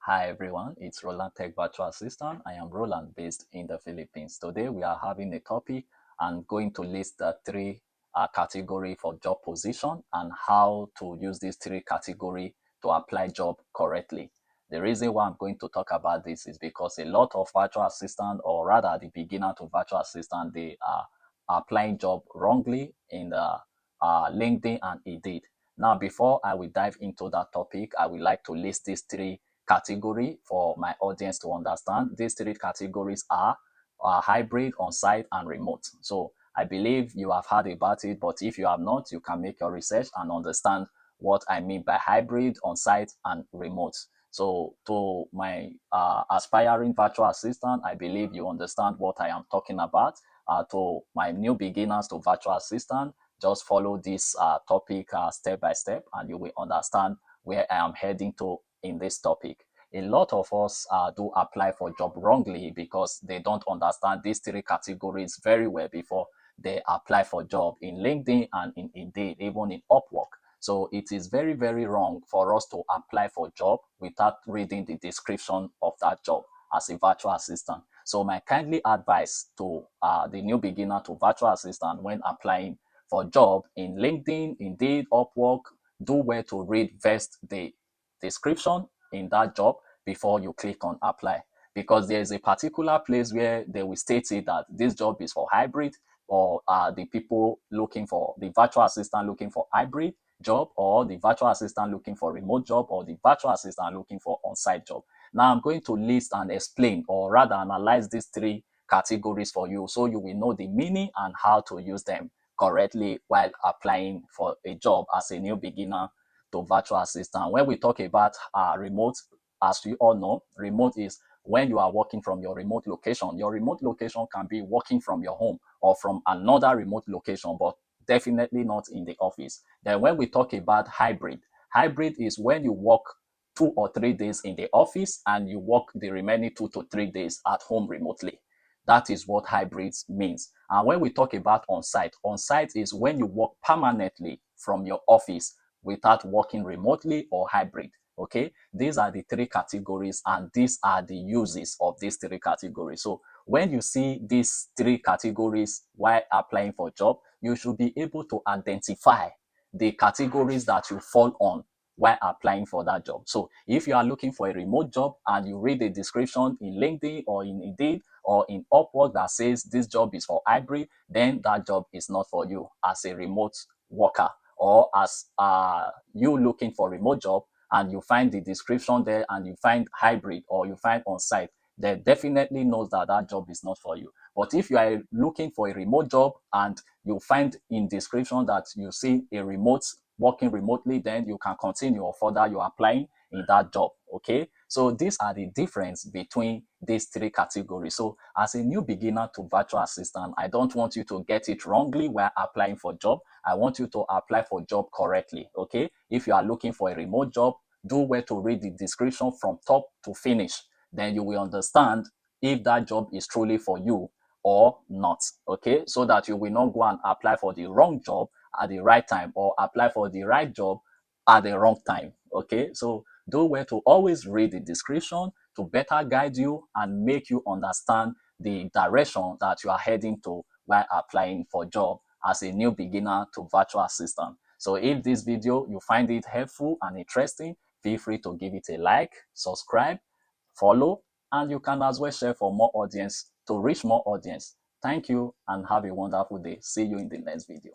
Hi everyone, it's Roland Tech Virtual Assistant. I am Roland based in the Philippines. Today we are having a topic and going to list the three category for job position and how to use these three category to apply job correctly. The reason why I'm going to talk about this is because a lot of virtual assistant, or rather the beginner to virtual assistant, they are applying job wrongly in the LinkedIn and Indeed. Now, before I will dive into that topic, I would like to list these three category for my audience to understand. These three categories are hybrid, on-site, and remote. So I believe you have heard about it, but if you have not, you can make your research and understand what I mean by hybrid, on-site, and remote. So to my aspiring virtual assistant, I believe you understand what I am talking about. To my new beginners to virtual assistant, just follow this topic step by step and you will understand where I am heading to in this topic. A lot of us do apply for job wrongly because they don't understand these three categories very well before they apply for job in LinkedIn and in Indeed, even in Upwork. So it is very, very wrong for us to apply for job without reading the description of that job as a virtual assistant. So my kindly advice to the new beginner to virtual assistant when applying for job in LinkedIn, Indeed, Upwork, do well to read first the description in that job before you click on apply, because there is a particular place where they will state it that this job is for hybrid, or the people looking for the virtual assistant looking for hybrid job, or the virtual assistant looking for remote job, or the virtual assistant looking for on-site job. Now I'm going to list and explain, or rather analyze these three categories for you so you will know the meaning and how to use them correctly while applying for a job as a new beginner to virtual assistant. When we talk about remote, as we all know, remote is when you are working from your remote location. Your remote location can be working from your home or from another remote location, but definitely not in the office. Then when we talk about hybrid, hybrid is when you work 2 or 3 days in the office and you work the remaining 2 to 3 days at home remotely. That is what hybrid means. And when we talk about on-site, on-site is when you work permanently from your office without working remotely or hybrid. Okay, these are the three categories and these are the uses of these three categories. So when you see these three categories while applying for job, you should be able to identify the categories that you fall on while applying for that job. So if you are looking for a remote job and you read the description in LinkedIn or in Indeed or in Upwork that says this job is for hybrid, then that job is not for you as a remote worker. Or as you looking for remote job and you find the description there and you find hybrid or you find on-site, they definitely knows that that job is not for you. But if you are looking for a remote job and you find in description that you see a remote working remotely, then you can continue or further you're applying in that job. Okay, so these are the difference between these three categories. So as a new beginner to virtual assistant, I don't want you to get it wrongly while applying for job. I want you to apply for job correctly. Okay, if you are looking for a remote job, do well to read the description from top to finish. Then you will understand if that job is truly for you or not. Okay, so that you will not go and apply for the wrong job at the right time or apply for the right job at the wrong time. Okay, so do well to always read the description to better guide you and make you understand the direction that you are heading to while applying for job as a new beginner to virtual assistant. So if this video you find it helpful and interesting, feel free to give it a like, subscribe, follow, and you can as well share for more audience to reach more audience. Thank you and have a wonderful day. See you in the next video.